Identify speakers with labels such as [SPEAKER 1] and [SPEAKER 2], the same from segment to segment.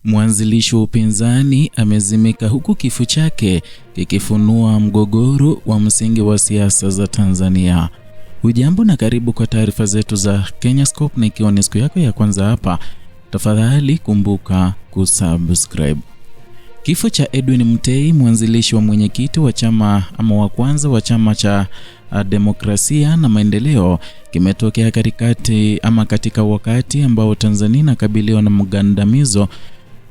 [SPEAKER 1] Mwanzilishi wa upinzani amezimika huku kifo chake kikifunua mgogoro wa msingi wa siasa za Tanzania. Hujambo na karibu kwa taarifa zetu za Kenyascope, na ikiwa ni siku yako ya kwanza hapa, tafadhali kumbuka kusubscribe. Kifo cha Edwin Mtei, mwanzilishi wa mwenyekiti wa chama wa kwanza wa chama cha Demokrasia na Maendeleo, kimetokea katika wakati ambao Tanzania inakabiliwa na mgandamizo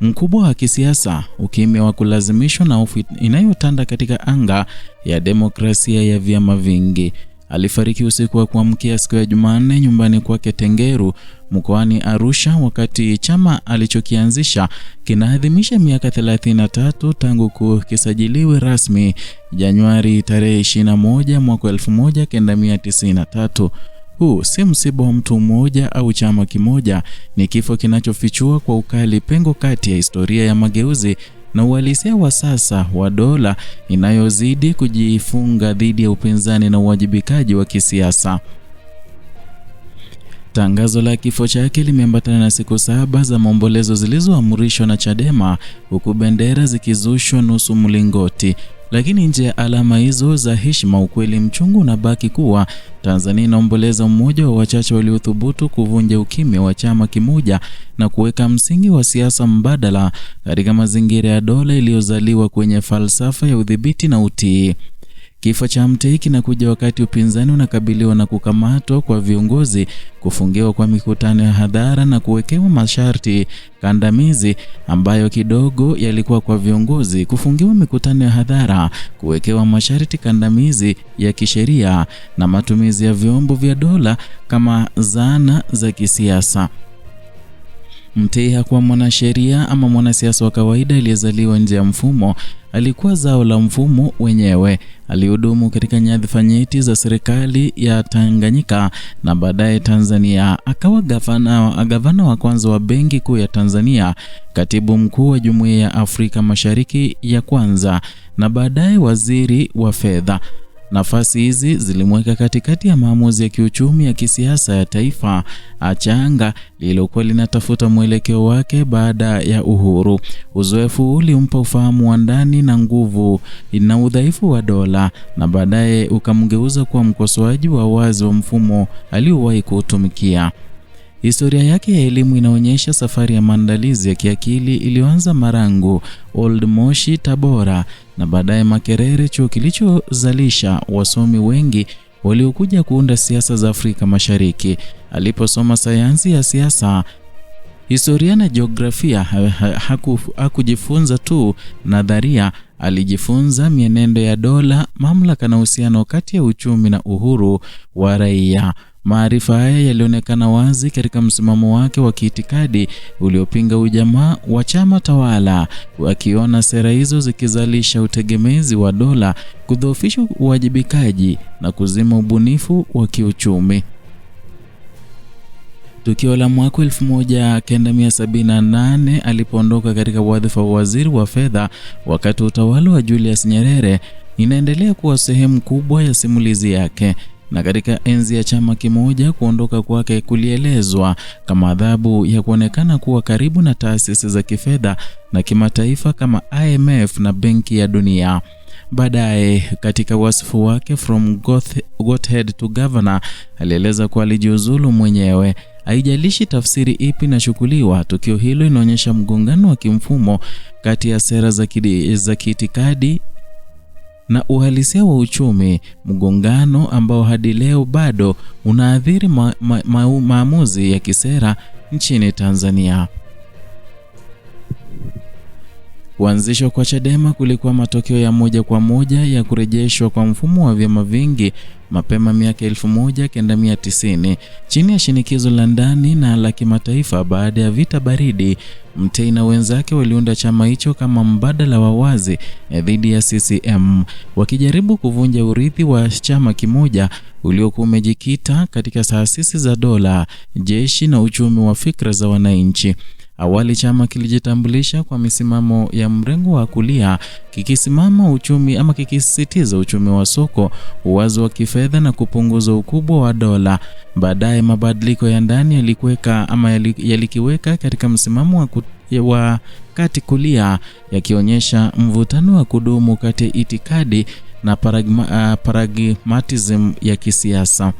[SPEAKER 1] mkubwa wa kisiasa, ukimya wa kulazimishwa na hofu inayotanda katika anga ya demokrasia ya vyama vingi. Alifariki usiku wa kuamkia siku ya Jumanne nyumbani kwake Tengeru mkoani Arusha, wakati chama alichokianzisha kinaadhimisha miaka 33 tangu kisajiliwe rasmi Januari tarehe 21 mwaka 1993. Huu si msiba wa mtu mmoja au chama kimoja, ni kifo kinachofichua kwa ukali pengo kati ya historia ya mageuzi na uhalisia wa sasa wa dola inayozidi kujifunga dhidi ya upinzani na uwajibikaji wa kisiasa. Tangazo la kifo chake limeambatana na siku 7 za maombolezo zilizoamrishwa na Chadema, huku bendera zikizushwa nusu mlingoti. Lakini nje ya alama hizo za heshima, ukweli mchungu unabaki kuwa Tanzania inaomboleza mmoja wa wachache waliothubutu kuvunja ukimya wa chama kimoja na kuweka msingi wa siasa mbadala katika mazingira ya dola iliyozaliwa kwenye falsafa ya udhibiti na utii. Kifo cha Mtei kinakuja wakati upinzani unakabiliwa na kukamatwa kwa viongozi, kufungiwa kwa mikutano ya hadhara na kuwekewa masharti kandamizi ambayo kidogo yalikuwa kwa viongozi. Kufungiwa mikutano ya hadhara, kuwekewa masharti kandamizi ya kisheria na matumizi ya vyombo vya dola kama zana za kisiasa. Mtei hakuwa mwanasheria ama mwanasiasa wa kawaida aliyezaliwa nje ya mfumo. Alikuwa zao la mfumo wenyewe. Alihudumu katika nyadhifa nyeti za serikali ya Tanganyika na baadaye Tanzania. Akawa gavana wa kwanza wa Benki Kuu ya Tanzania, katibu mkuu wa Jumuiya ya Afrika Mashariki ya kwanza na baadaye waziri wa fedha. Nafasi hizi zilimweka katikati ya maamuzi ya kiuchumi ya kisiasa ya taifa achanga lililokuwa linatafuta mwelekeo wake baada ya uhuru. Uzoefu ulimpa ufahamu wa ndani na nguvu na udhaifu wa dola, na baadaye ukamgeuza kuwa mkosoaji wa wazi wa mfumo aliowahi kuutumikia. Historia yake ya elimu inaonyesha safari ya maandalizi ya kiakili iliyoanza Marangu, Old Moshi, Tabora na baadaye Makerere, chuo kilichozalisha wasomi wengi waliokuja kuunda siasa za Afrika Mashariki. Aliposoma sayansi ya siasa, historia na jiografia, hakujifunza tu nadharia, alijifunza mienendo ya dola, mamlaka na uhusiano kati ya uchumi na uhuru wa raia. Maarifa haya yalionekana wazi katika msimamo wake wa kiitikadi uliopinga ujamaa wa chama tawala, wakiona sera hizo zikizalisha utegemezi wa dola, kudhoofisha uwajibikaji na kuzima ubunifu wa kiuchumi. Tukio la mwaka 1978 alipoondoka katika wadhifa wa waziri wa fedha wakati utawala wa Julius Nyerere inaendelea kuwa sehemu kubwa ya simulizi yake. Na katika enzi ya chama kimoja, kuondoka kwake kulielezwa kama adhabu ya kuonekana kuwa karibu na taasisi za kifedha na kimataifa kama IMF na Benki ya Dunia. Baadaye katika wasifu wake From Godhead to Governor, alieleza kuwa alijiuzulu mwenyewe. Haijalishi tafsiri ipi inachukuliwa, tukio hilo inaonyesha mgongano wa kimfumo kati ya sera za kiitikadi na uhalisia wa uchumi, mgongano ambao hadi leo bado unaathiri maamuzi ya kisera nchini Tanzania. Kuanzishwa kwa Chadema kulikuwa matokeo ya moja kwa moja ya kurejeshwa kwa mfumo wa vyama vingi mapema miaka 1990 chini ya shinikizo la ndani na la kimataifa. Baada ya vita baridi, Mtei na wenzake waliunda chama hicho kama mbadala wa wazi dhidi ya CCM, wakijaribu kuvunja urithi wa chama kimoja uliokuwa umejikita katika taasisi za dola, jeshi na uchumi wa fikra za wananchi. Awali chama kilijitambulisha kwa misimamo ya mrengo wa kulia, kikisisitiza uchumi wa soko, uwazi wa kifedha na kupunguza ukubwa wa dola. Baadaye mabadiliko ya ndani yalikiweka katika msimamo wa kati kulia yakionyesha mvutano wa kudumu kati ya itikadi na pragmatism ya kisiasa.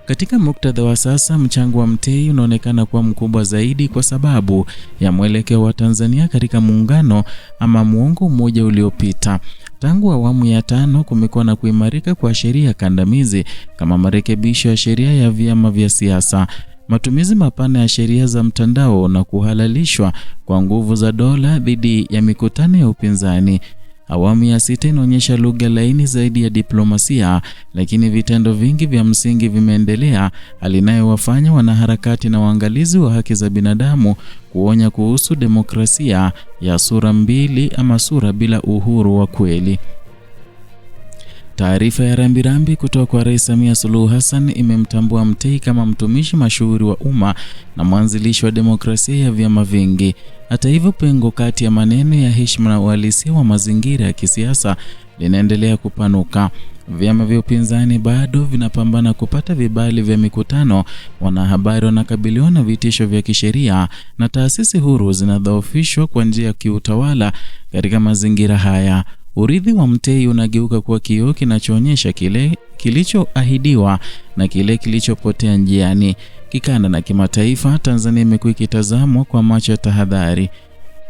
[SPEAKER 1] Katika muktadha wa sasa, mchango wa Mtei unaonekana kuwa mkubwa zaidi kwa sababu ya mwelekeo wa Tanzania katika muungano ama muongo mmoja uliopita. Tangu awamu ya 5 kumekuwa na kuimarika kwa sheria kandamizi kama marekebisho ya sheria ya vyama vya siasa, matumizi mapana ya sheria za mtandao na kuhalalishwa kwa nguvu za dola dhidi ya mikutano ya upinzani. Awamu ya 6 inaonyesha lugha laini zaidi ya diplomasia, lakini vitendo vingi vya msingi vimeendelea, hali inayowafanya wanaharakati na waangalizi wa haki za binadamu kuonya kuhusu demokrasia ya sura mbili ama sura bila uhuru wa kweli. Taarifa ya rambirambi kutoka kwa Rais Samia Suluhu Hassan imemtambua Mtei kama mtumishi mashuhuri wa umma na mwanzilishi wa demokrasia ya vyama vingi. Hata hivyo, pengo kati ya maneno ya heshima na uhalisia wa mazingira ya kisiasa linaendelea kupanuka. Vyama vya upinzani bado vinapambana kupata vibali vya mikutano, wanahabari wanakabiliwa na vitisho vya kisheria na taasisi huru zinadhoofishwa kwa njia ya kiutawala. Katika mazingira haya, urithi wa Mtei unageuka kuwa kioo kinachoonyesha kile kilichoahidiwa na kile kilichopotea njiani. Kikanda na kimataifa, Tanzania imekuwa ikitazamwa kwa macho ya tahadhari.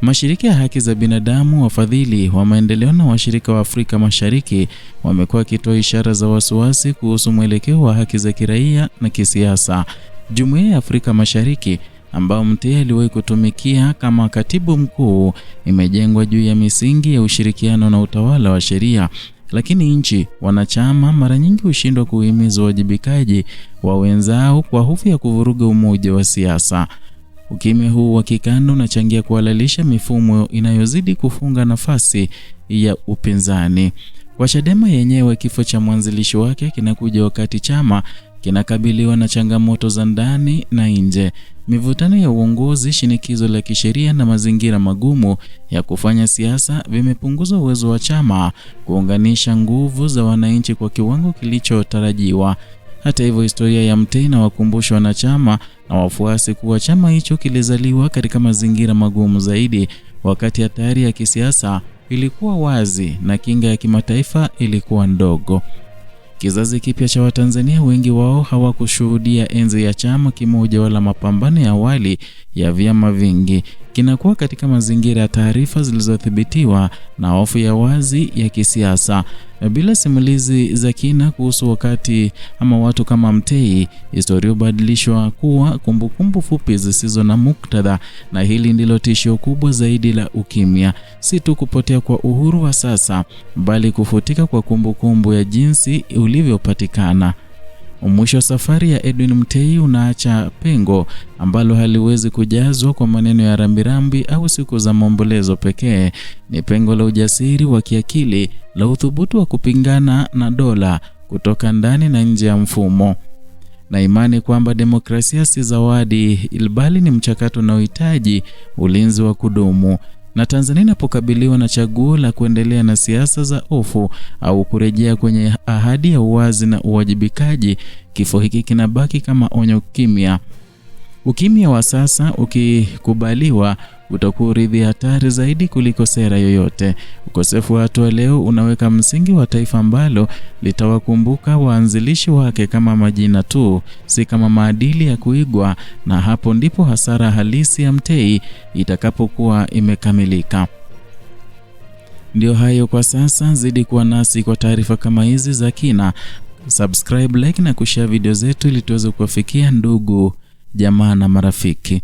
[SPEAKER 1] Mashirika ya haki za binadamu, wafadhili wa maendeleo na washirika wa Afrika Mashariki wamekuwa wakitoa ishara za wasiwasi kuhusu mwelekeo wa haki za kiraia na kisiasa. Jumuiya ya Afrika Mashariki, ambao Mtei aliwahi kutumikia kama katibu mkuu, imejengwa juu ya misingi ya ushirikiano na utawala wa sheria, lakini nchi wanachama mara nyingi hushindwa kuhimiza uwajibikaji wa wenzao kwa hofu ya kuvuruga umoja wa siasa. Ukimya huu wa kikanda unachangia kuhalalisha mifumo inayozidi kufunga nafasi ya upinzani. Kwa Chadema yenyewe, kifo cha mwanzilishi wake kinakuja wakati chama kinakabiliwa na changamoto za ndani na nje. Mivutano ya uongozi, shinikizo la kisheria na mazingira magumu ya kufanya siasa vimepunguza uwezo wa chama kuunganisha nguvu za wananchi kwa kiwango kilichotarajiwa. Hata hivyo, historia ya Mtei inawakumbusha wanachama na wafuasi kuwa chama hicho kilizaliwa katika mazingira magumu zaidi, wakati hatari ya kisiasa ilikuwa wazi na kinga ya kimataifa ilikuwa ndogo. Kizazi kipya cha Watanzania, wengi wao hawakushuhudia enzi ya chama kimoja wala mapambano ya awali ya vyama vingi. Kinakuwa katika mazingira ya taarifa zilizothibitiwa na hofu ya wazi ya kisiasa. Bila simulizi za kina kuhusu wakati ama watu kama Mtei, historia hubadilishwa kuwa kumbukumbu fupi zisizo na muktadha, na hili ndilo tishio kubwa zaidi la ukimya. Si tu kupotea kwa uhuru wa sasa, bali kufutika kwa kumbukumbu ya jinsi ulivyopatikana. Mwisho wa safari ya Edwin Mtei unaacha pengo ambalo haliwezi kujazwa kwa maneno ya rambirambi au siku za maombolezo pekee. Ni pengo la ujasiri wa kiakili, la uthubutu wa kupingana na dola kutoka ndani na nje ya mfumo, na imani kwamba demokrasia si zawadi, bali ni mchakato unaohitaji ulinzi wa kudumu. Na Tanzania inapokabiliwa na chaguo la kuendelea na siasa za hofu au kurejea kwenye ahadi ya uwazi na uwajibikaji, kifo hiki kinabaki kama onyo kimya. Ukimya wa sasa ukikubaliwa utakuwa urithi hatari zaidi kuliko sera yoyote. Ukosefu wa hatua leo unaweka msingi wa taifa ambalo litawakumbuka waanzilishi wake kama majina tu, si kama maadili ya kuigwa, na hapo ndipo hasara halisi ya Mtei itakapokuwa imekamilika. Ndio hayo kwa sasa, zidi kuwa nasi kwa taarifa kama hizi za kina. Subscribe, like na kushare video zetu ili tuweze kuwafikia ndugu, jamaa na marafiki.